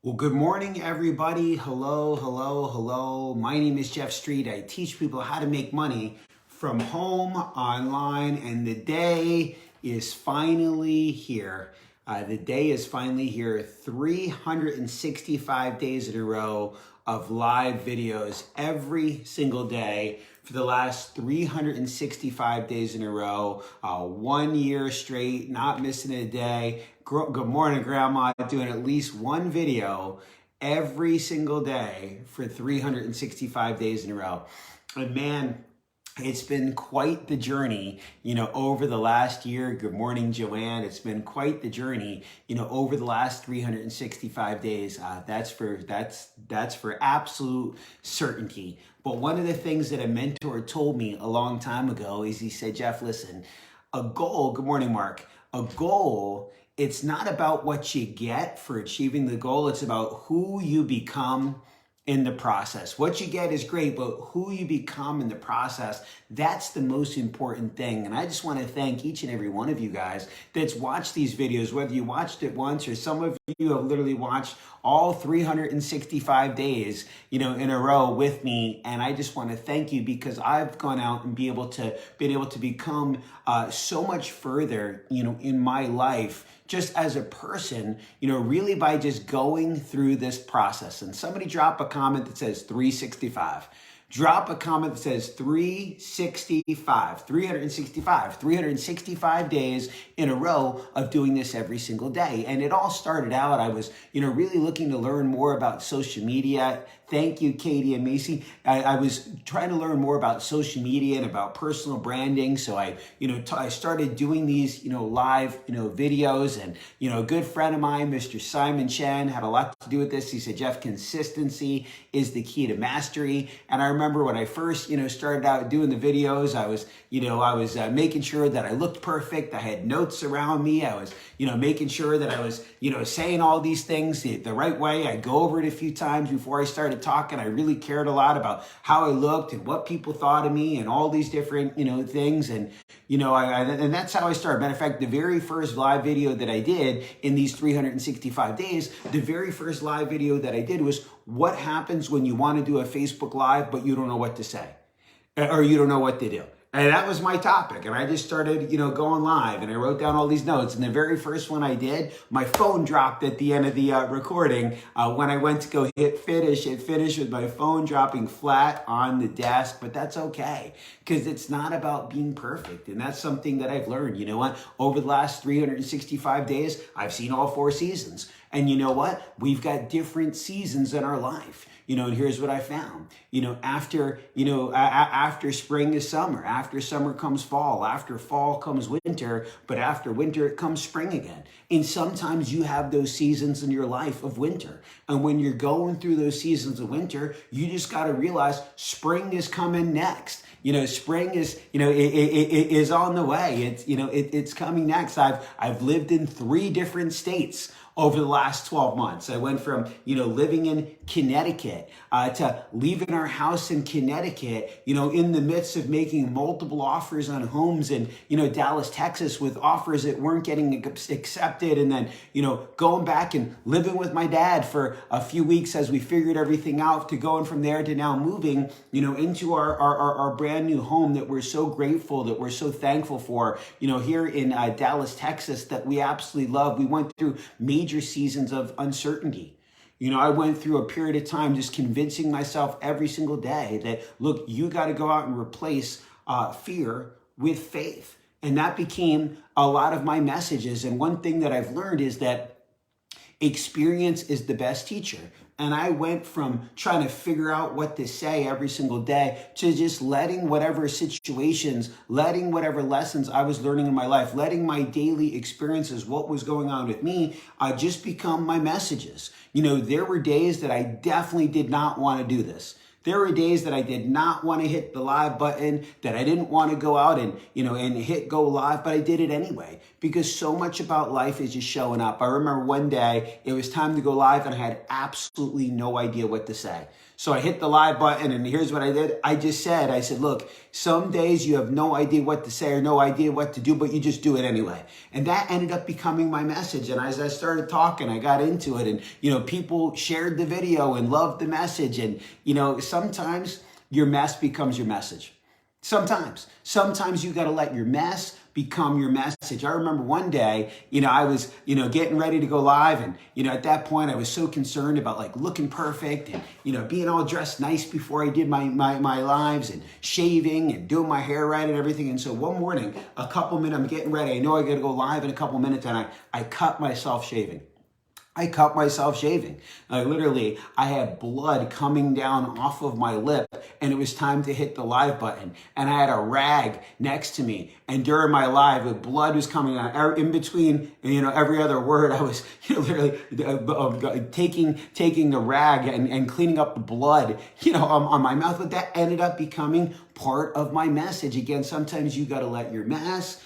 Well, good morning, everybody. Hello, hello, hello. My name is Jeff Street. I teach people how to make money from home, online, and the day is finally here. The day is finally here. 365 days in a row of live videos every single day for the last 365 days in a row, 1 year straight, not missing a day. Good morning, Grandma, doing at least one video every single day for 365 days in a row. And man, it's been quite the journey, over the last year. Good morning, Joanne. It's been quite the journey, over the last 365 days. That's for absolute certainty. But one of the things that a mentor told me a long time ago is he said, Jeff, listen, a goal, good morning, Mark, a goal, it's not about what you get for achieving the goal. It's about who you become in the process. What you get is great, but who you become in the process, that's the most important thing. And I just want to thank each and every one of you guys that's watched these videos, whether you watched it once or some of you have literally watched all 365 days, in a row with me. And I just want to thank you because I've gone out and been able to become so much further, in my life, just as a person, really by just going through this process. And somebody drop a comment that says 365. Drop a comment that says 365 days in a row of doing this every single day. And it all started out, I was, really looking to learn more about social media. Thank you, Katie and Macy. I was trying to learn more about social media and about personal branding. So I started doing these, live, videos. And, a good friend of mine, Mr. Simon Chen, had a lot to do with this. He said, Jeff, consistency is the key to mastery. And I remember when I first, started out doing the videos, I was making sure that I looked perfect. I had notes around me. I was, making sure that I was, saying all these things the right way. I go over it a few times before I started talking. I really cared a lot about how I looked and what people thought of me and all these different, things. And, and that's how I started. Matter of fact, the very first live video that I did in these 365 days, the very first live video that I did was what happens when you want to do a Facebook Live, but you don't know what to say or you don't know what to do. And that was my topic. And I just started, going live and I wrote down all these notes. And the very first one I did, my phone dropped at the end of the recording. When I went to go hit finish, it finished with my phone dropping flat on the desk. But that's okay because it's not about being perfect. And that's something that I've learned. You know what? Over the last 365 days, I've seen all 4 seasons. And you know what? We've got different seasons in our life. And here's what I found. After spring is summer, after summer comes fall, after fall comes winter, but after winter it comes spring again. And sometimes you have those seasons in your life of winter. And when you're going through those seasons of winter, you just got to realize spring is coming next. Spring is, is on the way. It's coming next. I've lived in 3 different states over the last 12 months. I went from, living in Connecticut to leaving our house in Connecticut, in the midst of making multiple offers on homes in, Dallas, Texas with offers that weren't getting accepted. And then, going back and living with my dad for a few weeks as we figured everything out, to going from there to now moving, into our brand new home that we're so grateful, that we're so thankful for, here in Dallas, Texas, that we absolutely love. We went through major seasons of uncertainty. I went through a period of time just convincing myself every single day that, look, you got to go out and replace fear with faith. And that became a lot of my messages. And one thing that I've learned is that experience is the best teacher. And I went from trying to figure out what to say every single day to just letting whatever situations, letting whatever lessons I was learning in my life, letting my daily experiences, what was going on with me, just become my messages. There were days that I definitely did not want to do this. There were days that I did not want to hit the live button, that I didn't want to go out and, and hit go live, but I did it anyway, because so much about life is just showing up. I remember one day it was time to go live and I had absolutely no idea what to say. So I hit the live button, and here's what I did. I said, look, some days you have no idea what to say or no idea what to do, but you just do it anyway. And that ended up becoming my message. And as I started talking, I got into it, and, people shared the video and loved the message. And, sometimes your mess becomes your message. Sometimes you got to let your mess become your message. I remember one day, I was, getting ready to go live, and, at that point I was so concerned about like looking perfect and, being all dressed nice before I did my lives, and shaving and doing my hair right and everything. And so one morning, a couple minutes, I'm getting ready. I know I got to go live in a couple minutes, and I cut myself shaving. I literally, I had blood coming down off of my lip, and it was time to hit the live button. And I had a rag next to me. And during my live, the blood was coming out in between, every other word. I was, literally taking the rag and cleaning up the blood, on my mouth. But that ended up becoming part of my message. Again, sometimes you got to let your mess,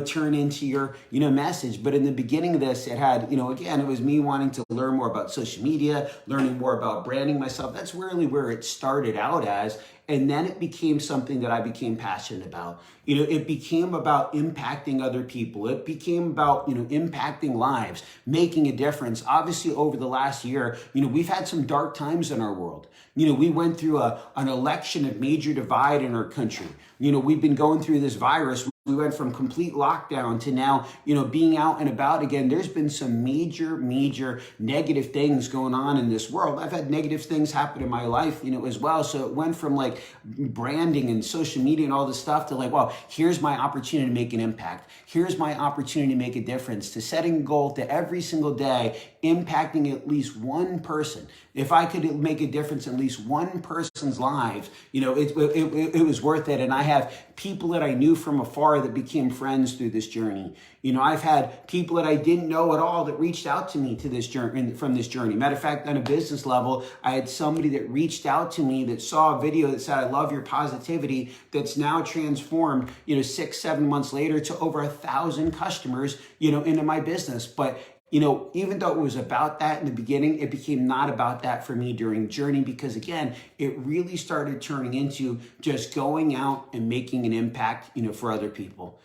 turn into your, message. But in the beginning of this, it had, again, it was me wanting to learn more about social media, learning more about branding myself. That's really where it started out as. And then it became something that I became passionate about. It became about impacting other people. It became about, impacting lives, making a difference. Obviously, over the last year, we've had some dark times in our world. We went through an election of major divide in our country. We've been going through this virus. We went from complete lockdown to now, being out and about again. There's been some major negative things going on in this world. I've had negative things happen in my life, as well. So it went from like branding and social media and all this stuff to like, well, here's my opportunity to make an impact. Here's my opportunity to make a difference, to setting a goal to every single day, impacting at least one person. If I could make a difference in at least one person's lives, it was worth it. And I have people that I knew from afar that became friends through this journey. I've had people that I didn't know at all that reached out to me to this journey, from this journey. Matter of fact, on a business level, I had somebody that reached out to me that saw a video that said, I love your positivity, that's now transformed, 6-7 months later to over 1,000 customers, into my business. But even though it was about that in the beginning, it became not about that for me during the journey, because again, it really started turning into just going out and making an impact, for other people.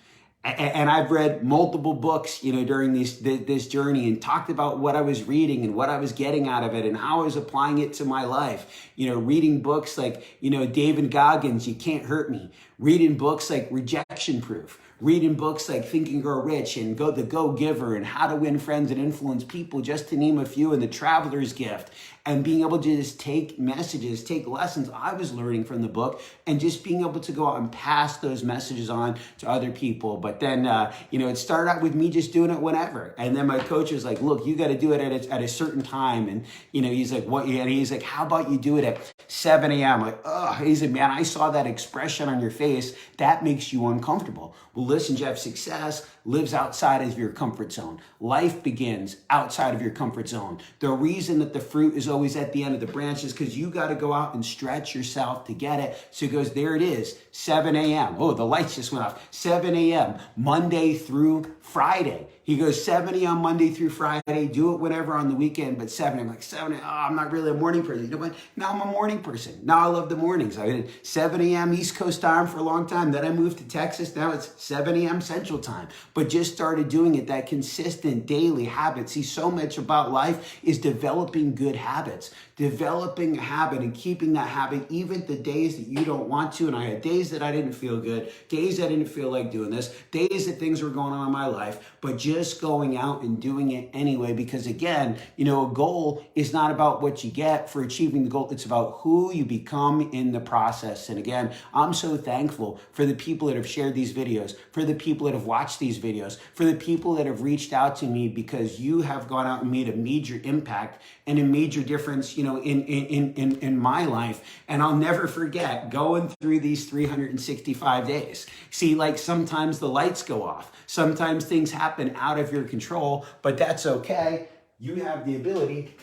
And I've read multiple books, during this journey, and talked about what I was reading and what I was getting out of it and how I was applying it to my life. Reading books like, David Goggins, You Can't Hurt Me. Reading books like Rejection Proof. Reading books like Think and Grow Rich and The Go-Giver and How to Win Friends and Influence People, just to name a few, and The Traveler's Gift. And being able to just take messages, take lessons I was learning from the book, and just being able to go out and pass those messages on to other people. But then, it started out with me just doing it whenever. And then my coach was like, look, you got to do it at a certain time. And, he's like, what? And he's like, how about you do it at 7 a.m.? Like, oh, he said, man, I saw that expression on your face. That makes you uncomfortable. Well, listen, Jeff, success lives outside of your comfort zone. Life begins outside of your comfort zone. The reason that the fruit is always at the end of the branch is because you got to go out and stretch yourself to get it. So he goes, there it is, 7 a.m. Oh, the lights just went off. 7 a.m., Monday through Friday. He goes, 7 a.m. Monday through Friday, do it whenever on the weekend, but 7, I'm like, 7, I'm not really a morning person. You know what? Now I'm a morning person. Now I love the mornings. I did 7 a.m. East Coast time for a long time. Then I moved to Texas. Now it's 7 a.m. Central time, but just started doing it, that consistent daily habit. See, so much about life is developing good habits, developing a habit and keeping that habit even the days that you don't want to. And I had days that I didn't feel good, days I didn't feel like doing this, days that things were going on in my life, but just going out and doing it anyway. Because again, a goal is not about what you get for achieving the goal. It's about who you become in the process. And again, I'm so thankful for the people that have shared these videos, for the people that have watched these videos, for the people that have reached out to me, because you have gone out and made a major impact and a major difference, in my life. And I'll never forget going through these 365 days. See, like sometimes the lights go off. Sometimes things happen out of your control, but that's okay. You have the ability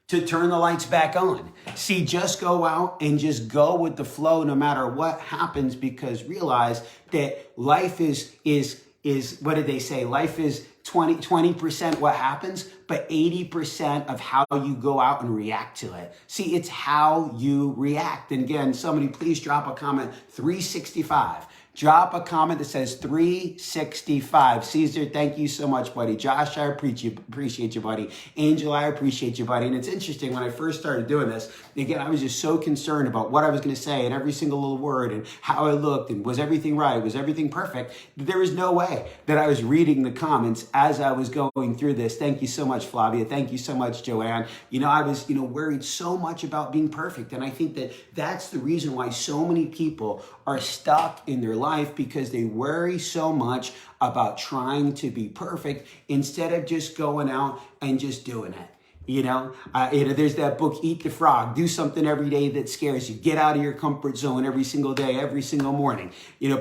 to turn the lights back on. See, just go out and just go with the flow no matter what happens, because realize that life is what did they say? Life is 20% what happens, but 80% of how you go out and react to it. See, it's how you react. And again, somebody please drop a comment, 365. Drop a comment that says 365. Caesar, thank you so much, buddy. Josh, I appreciate you, buddy. Angel, I appreciate you, buddy. And it's interesting, when I first started doing this, again, I was just so concerned about what I was going to say and every single little word and how I looked and was everything right, was everything perfect. There was no way that I was reading the comments as I was going through this. Thank you so much, Flavia. Thank you so much, Joanne. I was, worried so much about being perfect. And I think that that's the reason why so many people are stuck in their life, because they worry so much about trying to be perfect instead of just going out and just doing it. There's that book, Eat the Frog. Do something every day that scares you. Get out of your comfort zone every single day, every single morning.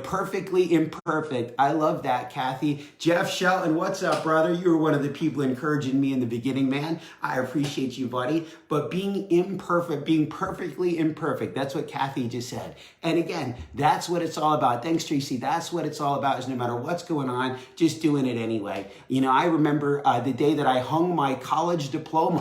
Perfectly imperfect. I love that, Kathy. Jeff Shelton, what's up, brother? You were one of the people encouraging me in the beginning, man. I appreciate you, buddy. But being imperfect, being perfectly imperfect, that's what Kathy just said. And again, that's what it's all about. Thanks, Tracy. That's what it's all about, is no matter what's going on, just doing it anyway. I remember the day that I hung my college diploma.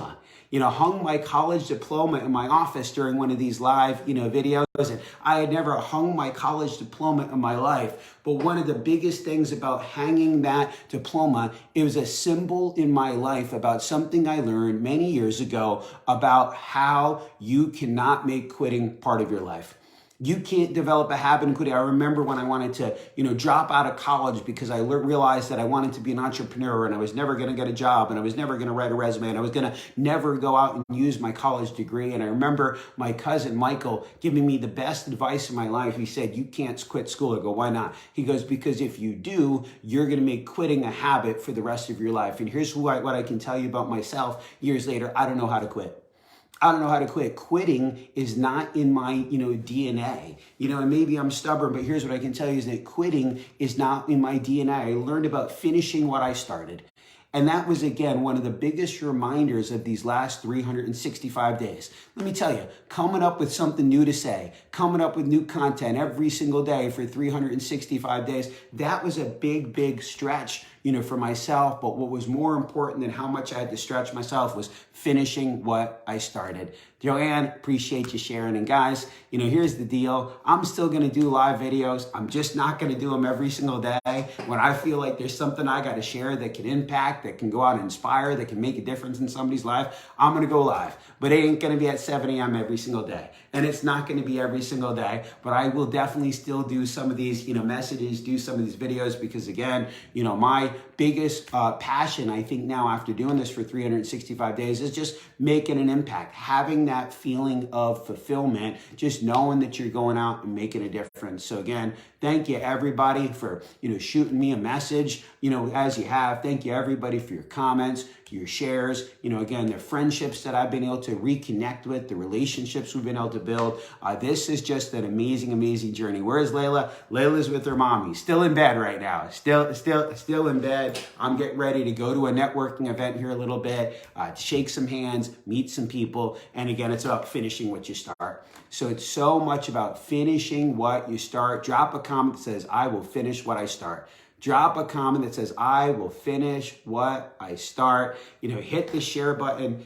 Hung my college diploma in my office during one of these live, videos. And I had never hung my college diploma in my life. But one of the biggest things about hanging that diploma, it was a symbol in my life about something I learned many years ago about how you cannot make quitting part of your life. You can't develop a habit in quitting. I remember when I wanted to, drop out of college because I realized that I wanted to be an entrepreneur and I was never going to get a job and I was never going to write a resume and I was going to never go out and use my college degree. And I remember my cousin Michael giving me the best advice in my life. He said, you can't quit school. I go, why not? He goes, because if you do, you're going to make quitting a habit for the rest of your life. And here's what I can tell you about myself years later. I don't know how to quit. I don't know how to quit. Quitting is not in my, DNA. And maybe I'm stubborn, but here's what I can tell you is that quitting is not in my DNA. I learned about finishing what I started. And that was, again, one of the biggest reminders of these last 365 days. Let me tell you, coming up with something new to say, coming up with new content every single day for 365 days, that was a big, big stretch, for myself. But what was more important than how much I had to stretch myself was finishing what I started. Joanne, appreciate you sharing. And guys, here's the deal. I'm still going to do live videos. I'm just not going to do them every single day. When I feel like there's something I got to share that can impact, that can go out and inspire, that can make a difference in somebody's life, I'm going to go live. But it ain't going to be at 7 a.m. every single day. And it's not going to be every single day, but I will definitely still do some of these, messages, do some of these videos, because again, my biggest passion, I think now after doing this for 365 days, is just making an impact, having that feeling of fulfillment, just knowing that you're going out and making a difference. So again, thank you everybody for, shooting me a message, as you have. Thank you everybody for your comments, your shares, again, the friendships that I've been able to reconnect with, the relationships we've been able to build. This is just an amazing, amazing journey. Where's Layla? Layla's with her mommy, still in bed right now, still in bed. I'm getting ready to go to a networking event here a little bit, to shake some hands, meet some people. And again, it's about finishing what you start. So it's so much about finishing what you start. Drop a comment that says, I will finish what I start. Drop a comment that says, I will finish what I start. Hit the share button,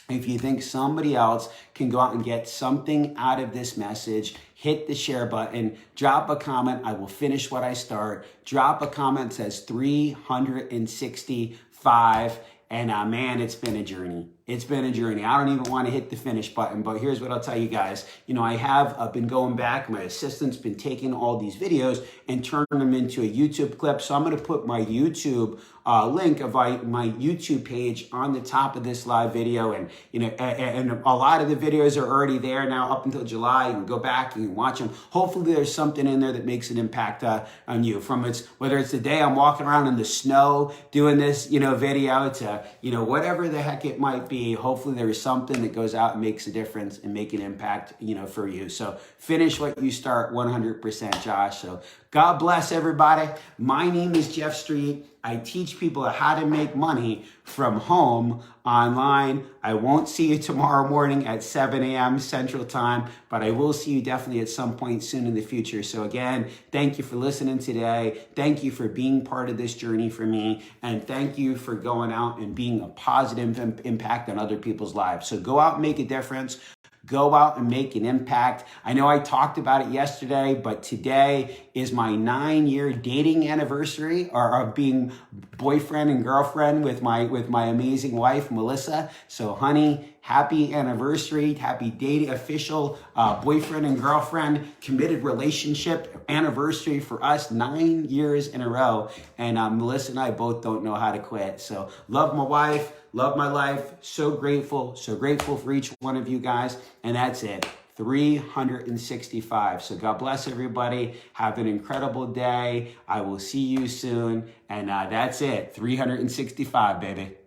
If you think somebody else can go out and get something out of this message, hit the share button, drop a comment, I will finish what I start. Drop a comment that says 365. And man, it's been a journey. It's been a journey. I don't even want to hit the finish button, but here's what I'll tell you guys. I have been going back. My assistant's been taking all these videos and turning them into a YouTube clip. So I'm going to put my YouTube link of my YouTube page on the top of this live video. And, and a lot of the videos are already there now up until July. You can go back and you can watch them. Hopefully there's something in there that makes an impact on you, whether it's the day I'm walking around in the snow doing this, video to, whatever the heck it might be. Hopefully there is something that goes out and makes a difference and make an impact, for you. So finish what you start 100%, Josh. So God bless everybody. My name is Jeff Street. I teach people how to make money from home online. I won't see you tomorrow morning at 7 a.m. Central Time, but I will see you definitely at some point soon in the future. So again, thank you for listening today. Thank you for being part of this journey for me. And thank you for going out and being a positive impact on other people's lives. So go out and make a difference. Go out and make an impact. I know I talked about it yesterday, but today is my 9-year dating anniversary, or of being boyfriend and girlfriend with my amazing wife, Melissa. So honey, happy anniversary, happy dating, official boyfriend and girlfriend, committed relationship anniversary for us, 9 years in a row. And Melissa and I both don't know how to quit. So love my wife, love my life. So grateful for each one of you guys. And that's it. 365. So God bless everybody. Have an incredible day. I will see you soon. And that's it. 365, baby.